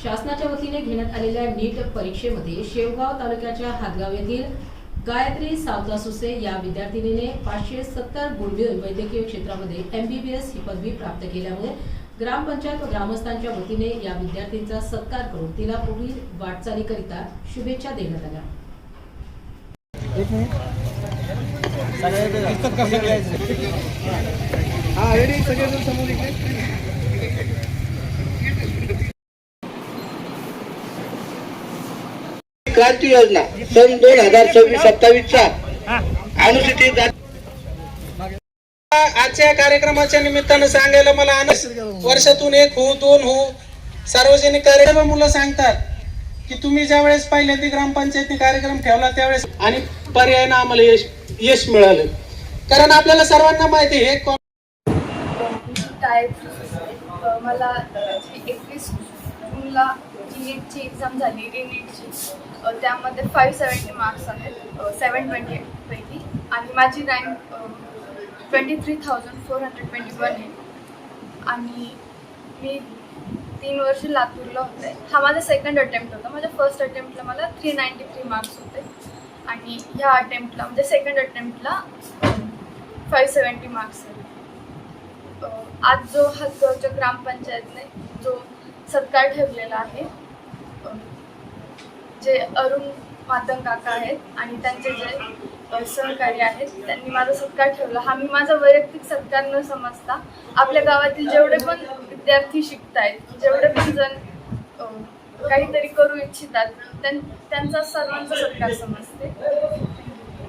शासनाच्या वतीने घेण्यात आलेल्या नीट परीक्षेमध्ये शेवगाव तालुक्याच्या हातगाव येथील गायत्री सावता सुसे या विद्यार्थिनीने 570 गुण मिळवून वैद्यकीय क्षेत्रामध्ये MBBS ही पदवी प्राप्त केल्यामुळे ग्रामपंचायत व ग्रामस्थांच्या वतीने या विद्यार्थींचा सत्कार करून तिला पुढील वाटचालीकरिता शुभेच्छा देण्यात आल्या। क्रांती योजना सन 2026-27 चा अनुसूचित जाती आजच्या कार्यक्रमाच्या निमित्तानं सांगायला मला आनंद, वर्षातून एक हो दोन हो सार्वजनिक कार्यक्रम मुलं सांगतात की तुम्ही ज्या वेळेस पहिल्यांदा ग्रामपंचायतीने कार्यक्रम ठेवला त्यावेळेस आणि पर्यायानं आम्हाला यश मिळालं, कारण आपल्याला सर्वांना माहिती आहे मला 21 जूनला नीटची एक्झाम झाली, नीटची, त्यामध्ये 570 मार्क्स आहेत 728 पैकी आणि माझी रँक 23,421 आहे आणि मी 3 वर्ष लातूरला होते। हा माझा सेकंड अटेम्प्ट होता। माझ्या फर्स्ट अटेम्प्टला मला 393 मार्क्स होते आणि ह्या अटेम्प्टला म्हणजे सेकंड अटेम्प्टला 570 मार्क्स आहेत। आज जो हातगावच्या ग्रामपंचायतने जो सत्कार ठेवलेला आहे, जे अरुण मातंग काका आहेत आणि त्यांचे जे सहकारी आहेत त्यांनी माझा सत्कार ठेवला। हा मी माझा वैयक्तिक सत्कार न समजता आपल्या गावातील जेवढे पण विद्यार्थी शिकतायत, जेवढे पण जण काहीतरी करू इच्छितात त्यांचा सर्वांचा सत्कार समजते।